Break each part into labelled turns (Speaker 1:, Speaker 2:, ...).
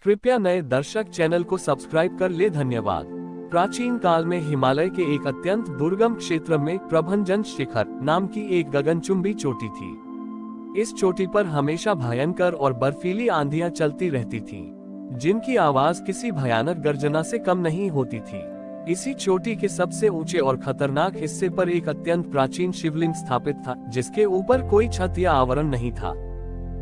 Speaker 1: कृपया नए दर्शक चैनल को सब्सक्राइब कर ले। धन्यवाद। प्राचीन काल में हिमालय के एक अत्यंत दुर्गम क्षेत्र में प्रभंजन शिखर नाम की एक गगनचुंबी चोटी थी। इस चोटी पर हमेशा भयंकर और बर्फीली आंधियां चलती रहती थीं, जिनकी आवाज किसी भयानक गर्जना से कम नहीं होती थी। इसी चोटी के सबसे ऊंचे और खतरनाक हिस्से पर एक अत्यंत प्राचीन शिवलिंग स्थापित था, जिसके ऊपर कोई छत या आवरण नहीं था।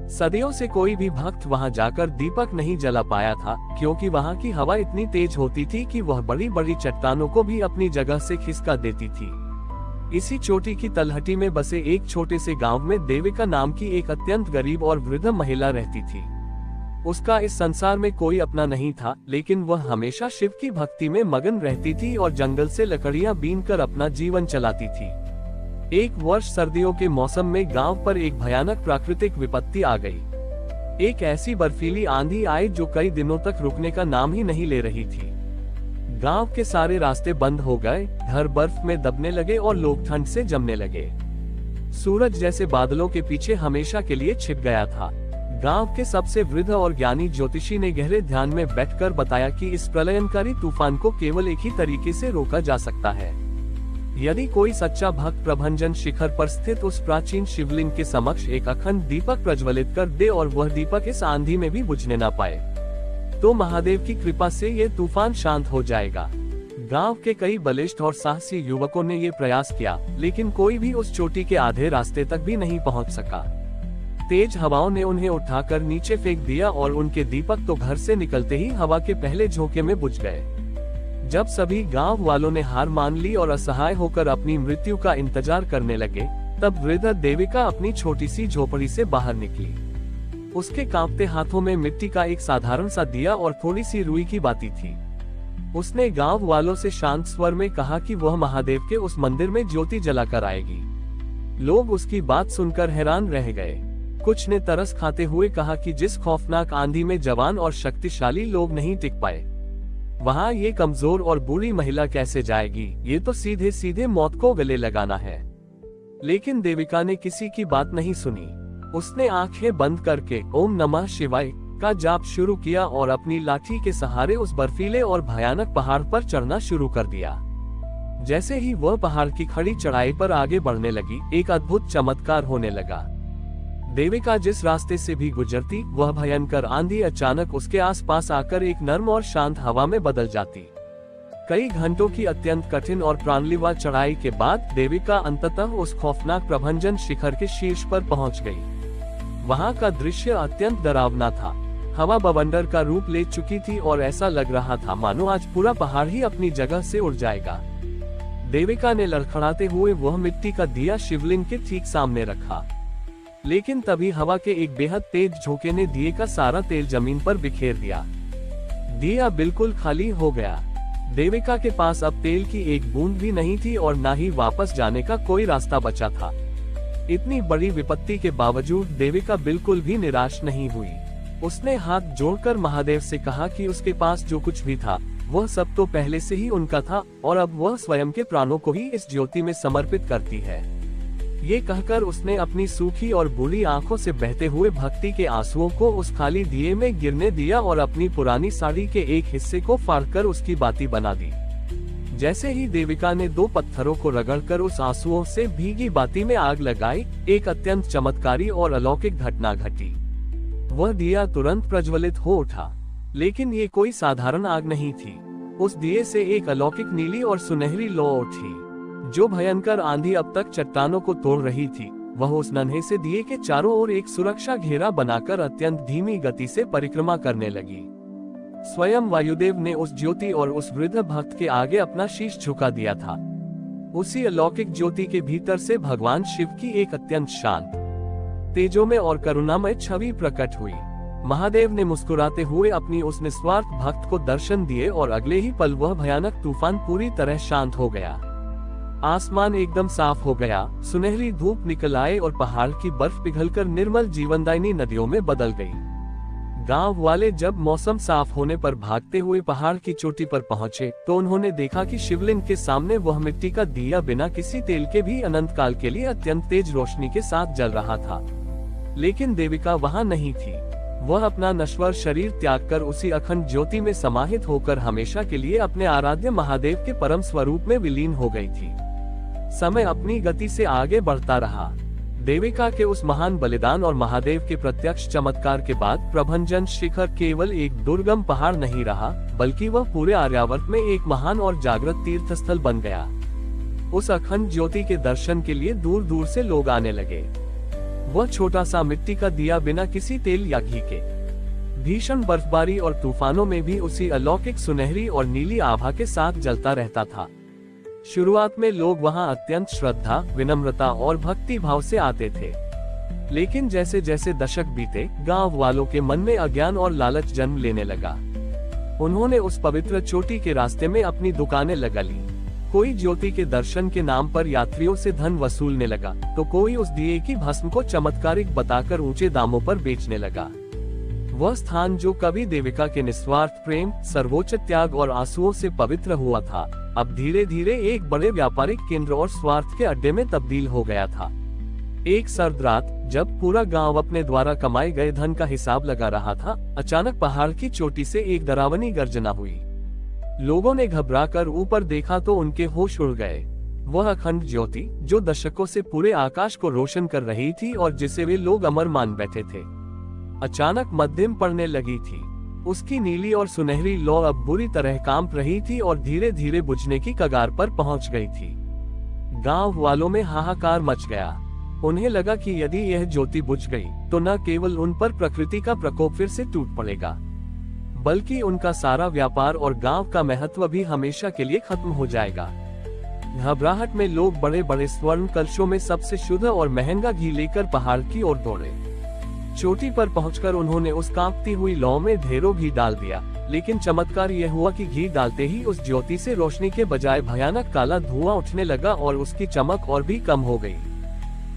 Speaker 1: सदियों से कोई भी भक्त वहां जाकर दीपक नहीं जला पाया था, क्योंकि वहां की हवा इतनी तेज होती थी कि वह बड़ी बड़ी चट्टानों को भी अपनी जगह से खिसका देती थी। इसी चोटी की तलहटी में बसे एक छोटे से गांव में देविका नाम की एक अत्यंत गरीब और वृद्ध महिला रहती थी। उसका इस संसार में कोई अपना नहीं था, लेकिन वह हमेशा शिव की भक्ति में मगन रहती थी और जंगल से लकड़ियां बीनकर अपना जीवन चलाती थी। एक वर्ष सर्दियों के मौसम में गांव पर एक भयानक प्राकृतिक विपत्ति आ गई। एक ऐसी बर्फीली आंधी आई जो कई दिनों तक रुकने का नाम ही नहीं ले रही थी। गांव के सारे रास्ते बंद हो गए, घर बर्फ में दबने लगे और लोग ठंड से जमने लगे। सूरज जैसे बादलों के पीछे हमेशा के लिए छिप गया था। गांव के सबसे वृद्ध और ज्ञानी ज्योतिषी ने गहरे ध्यान में बैठकर बताया कि इस प्रलयंकारी तूफान को केवल एक ही तरीके से रोका जा सकता है, यदि कोई सच्चा भक्त प्रभंजन शिखर पर स्थित उस प्राचीन शिवलिंग के समक्ष एक अखंड दीपक प्रज्वलित कर दे और वह दीपक इस आंधी में भी बुझने न पाए, तो महादेव की कृपा से ये तूफान शांत हो जाएगा। गांव के कई बलिष्ठ और साहसी युवकों ने ये प्रयास किया, लेकिन कोई भी उस चोटी के आधे रास्ते तक भी नहीं पहुंच सका। तेज हवाओं ने उन्हें उठाकर नीचे फेंक दिया और उनके दीपक तो घर से निकलते ही हवा के पहले झोंके में बुझ गए। जब सभी गांव वालों ने हार मान ली और असहाय होकर अपनी मृत्यु का इंतजार करने लगे, तब वृद्ध देविका अपनी छोटी सी झोपड़ी से बाहर निकली। उसके कांपते हाथों में मिट्टी का एक साधारण सा दिया और थोड़ी सी रुई की बाती थी। उसने गांव वालों से शांत स्वर में कहा कि वह महादेव के उस मंदिर में ज्योति जलाकर आएगी। लोग उसकी बात सुनकर हैरान रह गए। कुछ ने तरस खाते हुए कहा कि जिस खौफनाक आंधी में जवान और शक्तिशाली लोग नहीं टिक पाए, वहाँ ये कमजोर और बूढ़ी महिला कैसे जाएगी? ये तो सीधे सीधे मौत को गले लगाना है। लेकिन देविका ने किसी की बात नहीं सुनी। उसने आंखें बंद करके ओम नमः शिवाय का जाप शुरू किया और अपनी लाठी के सहारे उस बर्फीले और भयानक पहाड़ पर चढ़ना शुरू कर दिया। जैसे ही वह पहाड़ की खड़ी चढ़ाई पर आगे बढ़ने लगी, एक अद्भुत चमत्कार होने लगा। देविका जिस रास्ते से भी गुजरती, वह भयंकर आंधी अचानक उसके आसपास आकर एक नर्म और शांत हवा में बदल जाती। कई घंटों की अत्यंत कठिन और प्राणलीवा चढ़ाई के बाद देविका अंततः उस खौफनाक प्रभंजन शिखर के शीर्ष पर पहुंच गई। वहां का दृश्य अत्यंत डरावना था। हवा बवंडर का रूप ले चुकी थी और ऐसा लग रहा था मानो आज पूरा पहाड़ ही अपनी जगह से उड़ जाएगा। देविका ने लड़खड़ाते हुए वह मिट्टी का दिया शिवलिंग के ठीक सामने रखा, लेकिन तभी हवा के एक बेहद तेज झोंके ने दिए का सारा तेल जमीन पर बिखेर दिया। दिया बिल्कुल खाली हो गया। देविका के पास अब तेल की एक बूंद भी नहीं थी और ना ही वापस जाने का कोई रास्ता बचा था। इतनी बड़ी विपत्ति के बावजूद देविका बिल्कुल भी निराश नहीं हुई। उसने हाथ जोड़कर महादेव से कहा कि उसके पास जो कुछ भी था, वह सब तो पहले से ही उनका था और अब वह स्वयं के प्राणों को ही इस ज्योति में समर्पित करती है। ये कहकर उसने अपनी सूखी और बूढ़ी आंखों से बहते हुए भक्ति के आंसुओं को उस खाली दिए में गिरने दिया और अपनी पुरानी साड़ी के एक हिस्से को फाड़कर उसकी बाती बना दी। जैसे ही देविका ने दो पत्थरों को रगड़कर उस आंसुओं से भीगी बाती में आग लगाई, एक अत्यंत चमत्कारी और अलौकिक घटना घटी। वह दिया तुरंत प्रज्वलित हो उठा, लेकिन ये कोई साधारण आग नहीं थी। उस दिए से एक अलौकिक नीली और सुनहरी लौ उठी। जो भयंकर आंधी अब तक चट्टानों को तोड़ रही थी, वह उस नन्हे से दिए के चारों ओर एक सुरक्षा घेरा बनाकर अत्यंत धीमी गति से परिक्रमा करने लगी। स्वयं वायुदेव ने उस ज्योति और उस वृद्ध भक्त के आगे अपना शीश झुका दिया था। उसी अलौकिक ज्योति के भीतर से भगवान शिव की एक अत्यंत शांत, तेजोमय और करुणामय छवि प्रकट हुई। महादेव ने मुस्कुराते हुए अपनी उस निस्वार्थ भक्त को दर्शन दिए और अगले ही पल वह भयानक तूफान पूरी तरह शांत हो गया। आसमान एकदम साफ हो गया, सुनहरी धूप निकल आए और पहाड़ की बर्फ पिघलकर निर्मल जीवनदायिनी नदियों में बदल गई। गांव वाले जब मौसम साफ होने पर भागते हुए पहाड़ की चोटी पर पहुंचे, तो उन्होंने देखा कि शिवलिंग के सामने वह मिट्टी का दिया बिना किसी तेल के भी अनंत काल के लिए अत्यंत तेज रोशनी के साथ जल रहा था। लेकिन देविका वहां नहीं थी। वह अपना नश्वर शरीर त्याग कर उसी अखंड ज्योति में समाहित होकर हमेशा के लिए अपने आराध्य महादेव के परम स्वरूप में विलीन हो गई थी। समय अपनी गति से आगे बढ़ता रहा। देविका के उस महान बलिदान और महादेव के प्रत्यक्ष चमत्कार के बाद प्रभंजन शिखर केवल एक दुर्गम पहाड़ नहीं रहा, बल्कि वह पूरे आर्यावर्त में एक महान और जागृत तीर्थ स्थल बन गया। उस अखंड ज्योति के दर्शन के लिए दूर दूर से लोग आने लगे। वह छोटा सा मिट्टी का दिया बिना किसी तेल या घी के भीषण बर्फबारी और तूफानों में भी उसी अलौकिक सुनहरी और नीली आभा के साथ जलता रहता था। शुरुआत में लोग वहां अत्यंत श्रद्धा, विनम्रता और भक्ति भाव से आते थे, लेकिन जैसे जैसे दशक बीते, गांव वालों के मन में अज्ञान और लालच जन्म लेने लगा। उन्होंने उस पवित्र चोटी के रास्ते में अपनी दुकानें लगा ली। कोई ज्योति के दर्शन के नाम पर यात्रियों से धन वसूलने लगा, तो कोई उस दिए की भस्म को चमत्कारिक बताकर ऊंचे दामों पर बेचने लगा। वह स्थान जो कभी देविका के निस्वार्थ प्रेम, सर्वोच्च त्याग और आंसुओं से पवित्र हुआ था, अब धीरे धीरे एक बड़े व्यापारिक केंद्र और स्वार्थ के अड्डे में तब्दील हो गया था। एक सर्द रात, जब पूरा गांव अपने द्वारा कमाए गए धन का हिसाब लगा रहा था, अचानक पहाड़ की चोटी से एक डरावनी गर्जना हुई। लोगों ने घबराकर ऊपर देखा तो उनके होश उड़ गए। वह अखंड ज्योति, जो दशकों से पूरे आकाश को रोशन कर रही थी और जिसे वे लोग अमर मान बैठे थे, अचानक मध्यम पड़ने लगी थी। उसकी नीली और सुनहरी लौ अब बुरी तरह कांप रही थी और धीरे धीरे बुझने की कगार पर पहुंच गई थी। गांव वालों में हाहाकार मच गया। उन्हें लगा कि यदि यह ज्योति बुझ गई, तो न केवल उन पर प्रकृति का प्रकोप फिर से टूट पड़ेगा, बल्कि उनका सारा व्यापार और गांव का महत्व भी हमेशा के लिए खत्म हो जाएगा। घबराहट में लोग बड़े बड़े स्वर्ण कलशों में सबसे शुद्ध और महंगा घी लेकर पहाड़ की ओर दौड़े। चोटी पर पहुंचकर उन्होंने उस कांपती हुई लौ में ढेरों घी डाल दिया, लेकिन चमत्कार यह हुआ कि घी डालते ही उस ज्योति से रोशनी के बजाय भयानक काला धुआं उठने लगा और उसकी चमक और भी कम हो गई।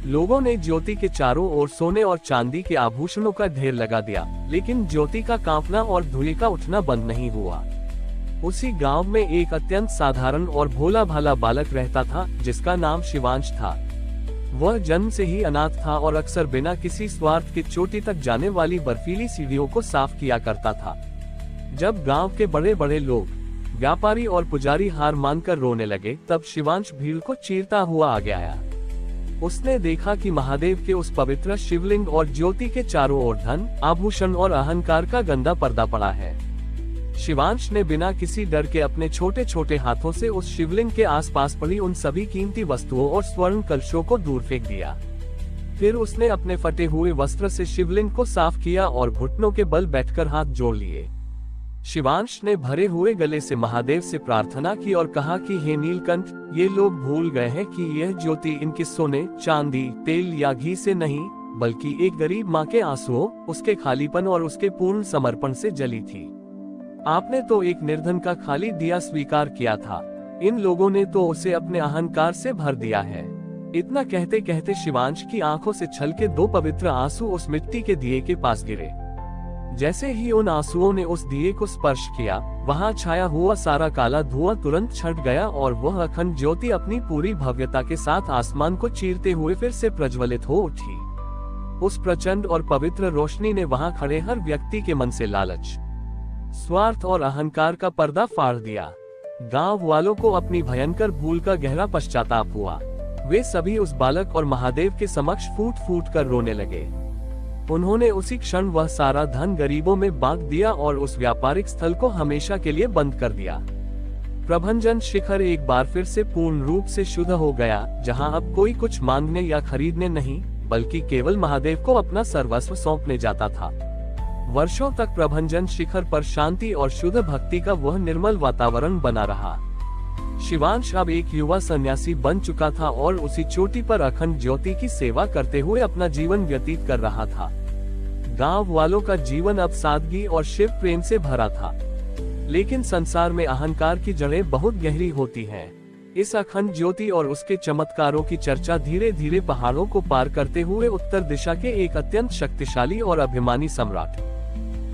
Speaker 1: लोगों ने ज्योति के चारों ओर सोने और चांदी के आभूषणों का ढेर लगा दिया, लेकिन ज्योति का कांपना और धुएं का उठना बंद नहीं हुआ। उसी गांव में एक अत्यंत साधारण और भोला भाला बालक रहता था, जिसका नाम शिवांश था। वह जन्म से ही अनाथ था और अक्सर बिना किसी स्वार्थ के चोटी तक जाने वाली बर्फीली सीढ़ियों को साफ किया करता था। जब गांव के बड़े बड़े लोग, व्यापारी और पुजारी हार मानकर रोने लगे, तब शिवांश भीड़ को चीरता हुआ आगे आया। उसने देखा कि महादेव के उस पवित्र शिवलिंग और ज्योति के चारों ओर धन, आभूषण और अहंकार का गंदा पर्दा पड़ा है। शिवांश ने बिना किसी डर के अपने छोटे छोटे हाथों से उस शिवलिंग के आसपास पड़ी उन सभी कीमती वस्तुओं और स्वर्ण कलशों को दूर फेंक दिया। फिर उसने अपने फटे हुए वस्त्र से शिवलिंग को साफ किया और घुटनों के बल बैठकर हाथ जोड़ लिए। शिवांश ने भरे हुए गले से महादेव से प्रार्थना की और कहा कि हे नीलकंठ, ये लोग भूल गए हैं कि यह ज्योति इनके सोने, चांदी, तेल या घी से नहीं, बल्कि एक गरीब माँ के आंसुओं, उसके खालीपन और उसके पूर्ण समर्पण से जली थी। आपने तो एक निर्धन का खाली दिया स्वीकार किया था, इन लोगों ने तो उसे अपने अहंकार से भर दिया है। इतना कहते कहते शिवांश की आंखों से छलके दो पवित्र आंसू उस मिट्टी के दिए के पास गिरे। जैसे ही उन आंसुओं ने उस दिए को स्पर्श किया, वहां छाया हुआ सारा काला धुआं तुरंत छट गया और वह अखंड ज्योति अपनी पूरी भव्यता के साथ आसमान को चीरते हुए फिर से प्रज्वलित हो उठी। उस प्रचंड और पवित्र रोशनी ने वहां खड़े हर व्यक्ति के मन से लालच, स्वार्थ और अहंकार का पर्दा फाड़ दिया। गांव वालों को अपनी भयंकर भूल का गहरा पश्चाताप हुआ। वे सभी उस बालक और महादेव के समक्ष फूट फूट कर रोने लगे। उन्होंने उसी क्षण वह सारा धन गरीबों में बांट दिया और उस व्यापारिक स्थल को हमेशा के लिए बंद कर दिया। प्रभंजन शिखर एक बार फिर से पूर्ण रूप से शुद्ध हो गया, जहां अब कोई कुछ मांगने या खरीदने नहीं, बल्कि केवल महादेव को अपना सर्वस्व सौंपने जाता था। वर्षों तक प्रभंजन शिखर पर शांति और शुद्ध भक्ति का वह निर्मल वातावरण बना रहा। शिवांश अब एक युवा सन्यासी बन चुका था और उसी चोटी पर अखंड ज्योति की सेवा करते हुए अपना जीवन व्यतीत कर रहा था। गांव वालों का जीवन अब सादगी और शिव प्रेम से भरा था, लेकिन संसार में अहंकार की जड़ें बहुत गहरी होती हैं। इस अखंड ज्योति और उसके चमत्कारों की चर्चा धीरे धीरे पहाड़ों को पार करते हुए उत्तर दिशा के एक अत्यंत शक्तिशाली और अभिमानी सम्राट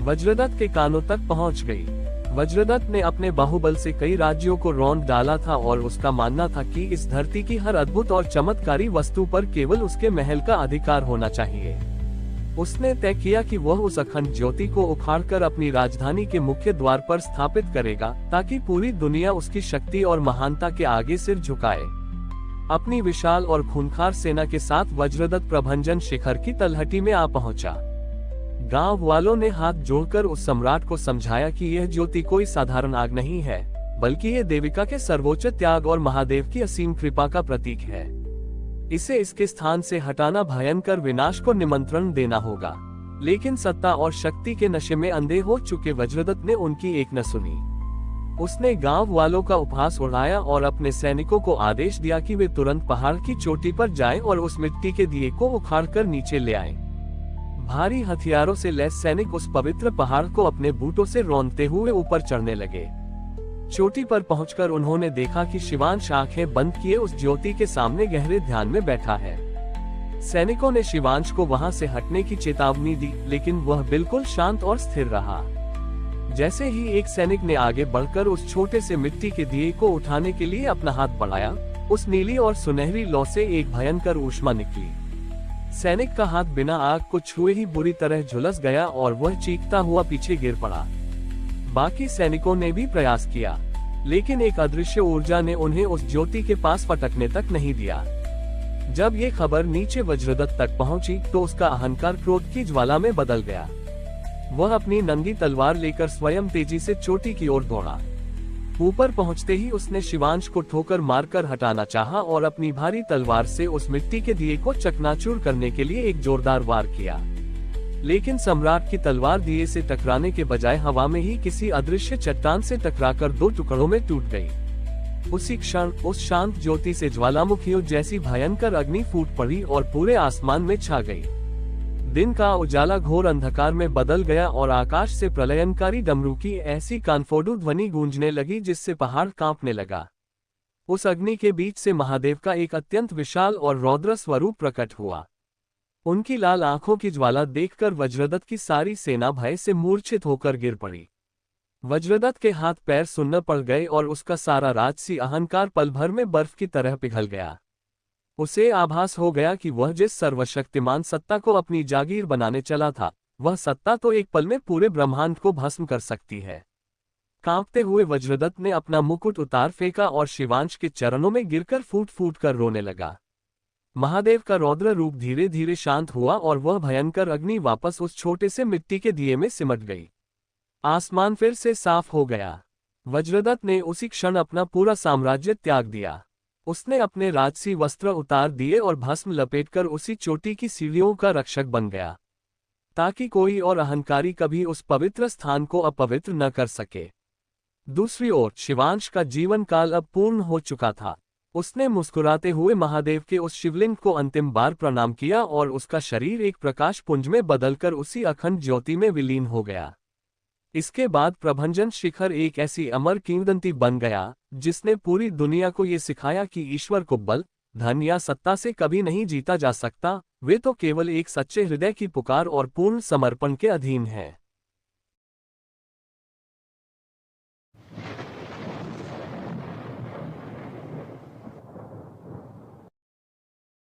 Speaker 1: वज्रदत्त के कानों तक पहुंच गई। वज्रदत्त ने अपने बाहुबल से कई राज्यों को रौंद डाला था और उसका मानना था कि इस धरती की हर अद्भुत और चमत्कारी वस्तु पर केवल उसके महल का अधिकार होना चाहिए। उसने तय किया कि वह उस अखंड ज्योति को उखाड़कर अपनी राजधानी के मुख्य द्वार पर स्थापित करेगा, ताकि पूरी दुनिया उसकी शक्ति और महानता के आगे सिर झुकाए। अपनी विशाल और खूंखार सेना के साथ वज्रदत्त प्रभंजन शिखर की तलहटी में आ पहुंचा। गांव वालों ने हाथ जोड़कर उस सम्राट को समझाया कि यह ज्योति कोई साधारण आग नहीं है, बल्कि ये देविका के सर्वोच्च त्याग और महादेव की असीम कृपा का प्रतीक है। इसे इसके स्थान से हटाना भयंकर विनाश को निमंत्रण देना होगा। लेकिन सत्ता और शक्ति के नशे में अंधे हो चुके वज्रदत्त ने उनकी एक न सुनी। उसने गांव वालों का उपहास उड़ाया और अपने सैनिकों को आदेश दिया कि वे तुरंत पहाड़ की चोटी पर जाएं और उस मिट्टी के दिए को उखाड़कर नीचे ले आएं। भारी हथियारों से लैस सैनिक उस पवित्र पहाड़ को अपने बूटों से रौंदते हुए ऊपर चढ़ने लगे। चोटी पर पहुंचकर उन्होंने देखा कि शिवांश आंखें बंद किए उस ज्योति के सामने गहरे ध्यान में बैठा है। सैनिकों ने शिवांश को वहां से हटने की चेतावनी दी, लेकिन वह बिल्कुल शांत और स्थिर रहा। जैसे ही एक सैनिक ने आगे बढ़कर उस छोटे से मिट्टी के दिए को उठाने के लिए अपना हाथ बढ़ाया, उस नीली और सुनहरी लौ से एक भयंकर ऊष्मा निकली। सैनिक का हाथ बिना आग को छुए ही बुरी तरह झुलस गया और वह चीखता हुआ पीछे गिर पड़ा। बाकी सैनिकों ने भी प्रयास किया, लेकिन एक अदृश्य ऊर्जा ने उन्हें उस ज्योति के पास फटकने तक नहीं दिया। जब ये खबर नीचे वज्रदत्त तक पहुंची, तो उसका अहंकार क्रोध की ज्वाला में बदल गया। वह अपनी नंगी तलवार लेकर स्वयं तेजी से चोटी की ओर दौड़ा। ऊपर पहुंचते ही उसने शिवांश को ठोकर मारकर हटाना चाहा और अपनी भारी तलवार से उस मिट्टी के दिए को चकनाचूर करने के लिए एक जोरदार वार किया। लेकिन सम्राट की तलवार दिए से टकराने के बजाय हवा में ही किसी अदृश्य चट्टान से टकराकर दो टुकड़ों में टूट गई। उसी क्षण उस शांत ज्योति से ज्वालामुखियों जैसी भयंकर अग्नि फूट पड़ी और पूरे आसमान में छा गई। दिन का उजाला घोर अंधकार में बदल गया और आकाश से प्रलयंकारी डमरू की ऐसी कानफोड़ू ध्वनि गूंजने लगी जिससे पहाड़ कांपने लगा। उस अग्नि के बीच से महादेव का एक अत्यंत विशाल और रौद्र स्वरूप प्रकट हुआ। उनकी लाल आंखों की ज्वाला देखकर वज्रदत्त की सारी सेना भय से मूर्छित होकर गिर पड़ी। वज्रदत्त के हाथ पैर सुन्न पड़ गए और उसका सारा राजसी अहंकार पल भर में बर्फ की तरह पिघल गया। उसे आभास हो गया कि वह जिस सर्वशक्तिमान सत्ता को अपनी जागीर बनाने चला था, वह सत्ता तो एक पल में पूरे ब्रह्मांड को भस्म कर सकती है। कांपते हुए वज्रदत्त ने अपना मुकुट उतार फेंका और शिवांश के चरणों में गिरकर फूट फूट कर रोने लगा। महादेव का रौद्र रूप धीरे धीरे शांत हुआ और वह भयंकर अग्नि वापस उस छोटे से मिट्टी के दिए में सिमट गई। आसमान फिर से साफ हो गया। वज्रदत्त ने उसी क्षण अपना पूरा साम्राज्य त्याग दिया। उसने अपने राजसी वस्त्र उतार दिए और भस्म लपेटकर उसी चोटी की सीढ़ियों का रक्षक बन गया, ताकि कोई और अहंकारी कभी उस पवित्र स्थान को अपवित्र न कर सके। दूसरी ओर शिवांश का जीवन काल अब पूर्ण हो चुका था। उसने मुस्कुराते हुए महादेव के उस शिवलिंग को अंतिम बार प्रणाम किया और उसका शरीर एक प्रकाश पुंज में बदलकर उसी अखंड ज्योति में विलीन हो गया। इसके बाद प्रभंजन शिखर एक ऐसी अमर किंवदंती बन गया, जिसने पूरी दुनिया को ये सिखाया कि ईश्वर को बल, धन या सत्ता से कभी नहीं जीता जा सकता। वे तो केवल एक सच्चे हृदय की पुकार और पूर्ण समर्पण के अधीन हैं।